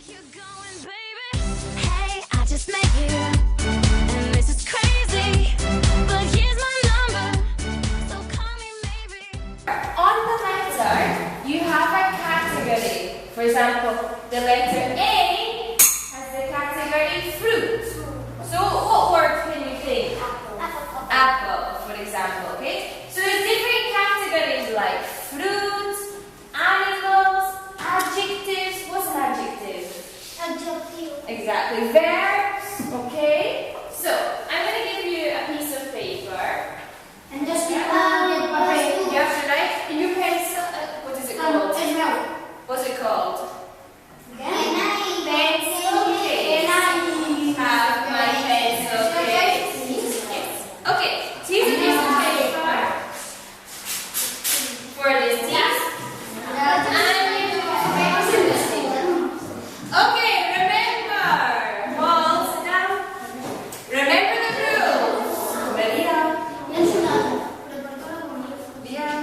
you're going, baby? Hey, I just met you, and this is crazy, but here's my number, so call me maybe. On the letter, you have a category. For example, the letter A has the category fruit. So what word can you think? Apple, for example, okay? So there's different categories like fruit, animals, adjectives. What's an adjective? Adjective. Exactly. Verbs, okay? So I'm going to give you a piece of paper. And just You have to write in your pencil. What is it called? What's it called? Pencil case. Have my pencil case. Yes. Okay. So here's a piece of paper for this test. Okay, remember. All sit down. Remember the rules. Maria. Yeah.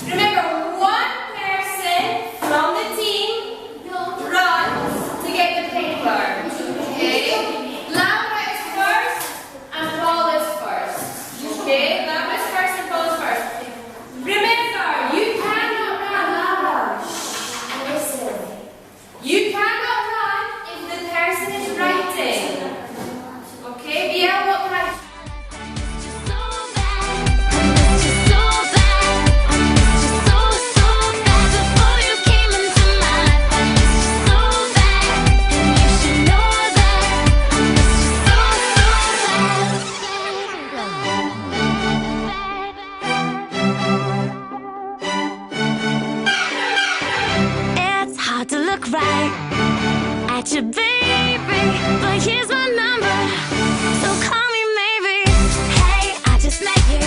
Remember, one person from the team runs to get the paper. Okay? Laura is first and Paul is first. Okay? Laura is first and Paul is first. Remember, you cannot run, Laura. You cannot run if the person is writing. Okay? Bia, what kind of It's hard to look right at your baby, but here's my number, so call me maybe. Hey, I just met you,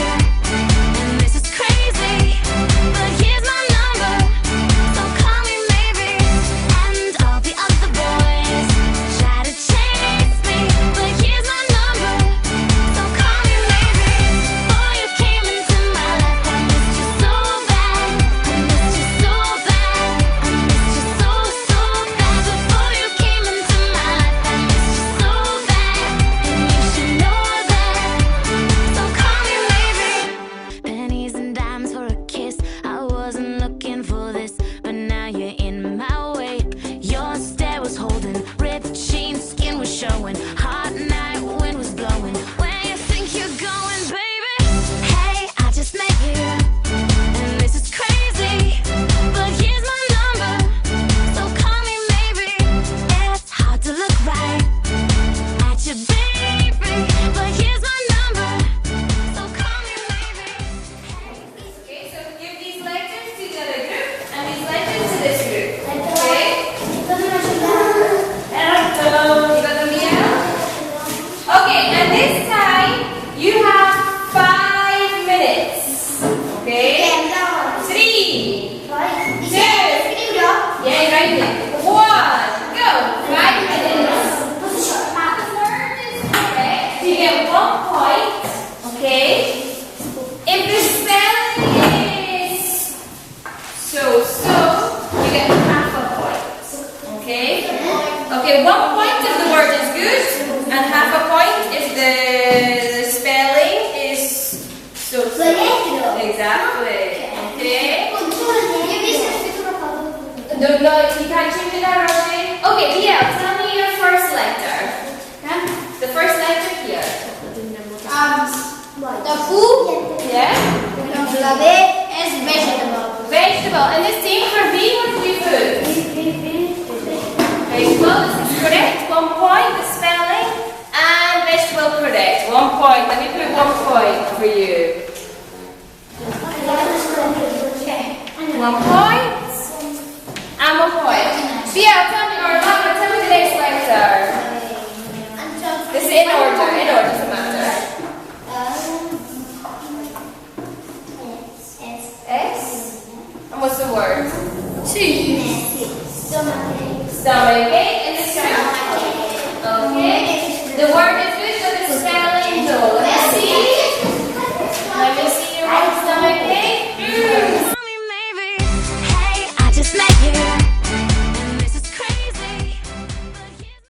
and this is crazy, but here's my number, so call me maybe. And all the other boys try to chase me, but here's my number, so call me maybe. Boy, you came into my life, I missed you so bad, I missed you so bad, I missed you so bad. Before you came into my life, I missed you so bad, and you should know that, so call me maybe. Pennies and dimes for a kiss, I wasn't looking for this, but now you're in my way. Your stare was holding, ripped jeans, skin was showing, hot night, wind was blowing. Where you think you're going, baby? Hey, I just met you, and this is crazy, but here's my number, so call me maybe. It's hard to look right at your baby, but here's my number, so call me maybe. Okay, so give these letters to the other group and these letters to this group. Okay? You got them here? Okay, and this time you have 5 minutes. Okay? 3, 2, yeah, right there. 1, go. 5 minutes. Okay, you get 1 point. Okay? If the spelling is so, you get half a point. Okay? Okay, 1 point if the word is good, and half a point if the spelling is so. Exactly. Okay? No, you can't change it out, Rosie. Okay, Bia, tell me your first letter. The first letter here. The food. Yeah? La B is vegetable. Vegetable. And the same for B, what do you put? Vegetable, this is correct. 1 point, the spelling. And vegetable correct. 1 point. Let me put 1 point for you. 1 point. And 1 point. Bia, tell me, or Laura, tell me the next letter. This is in order, doesn't matter. S. And what's the word? Stomach. Okay, and the okay. The word is good, so the spelling no. Let me see your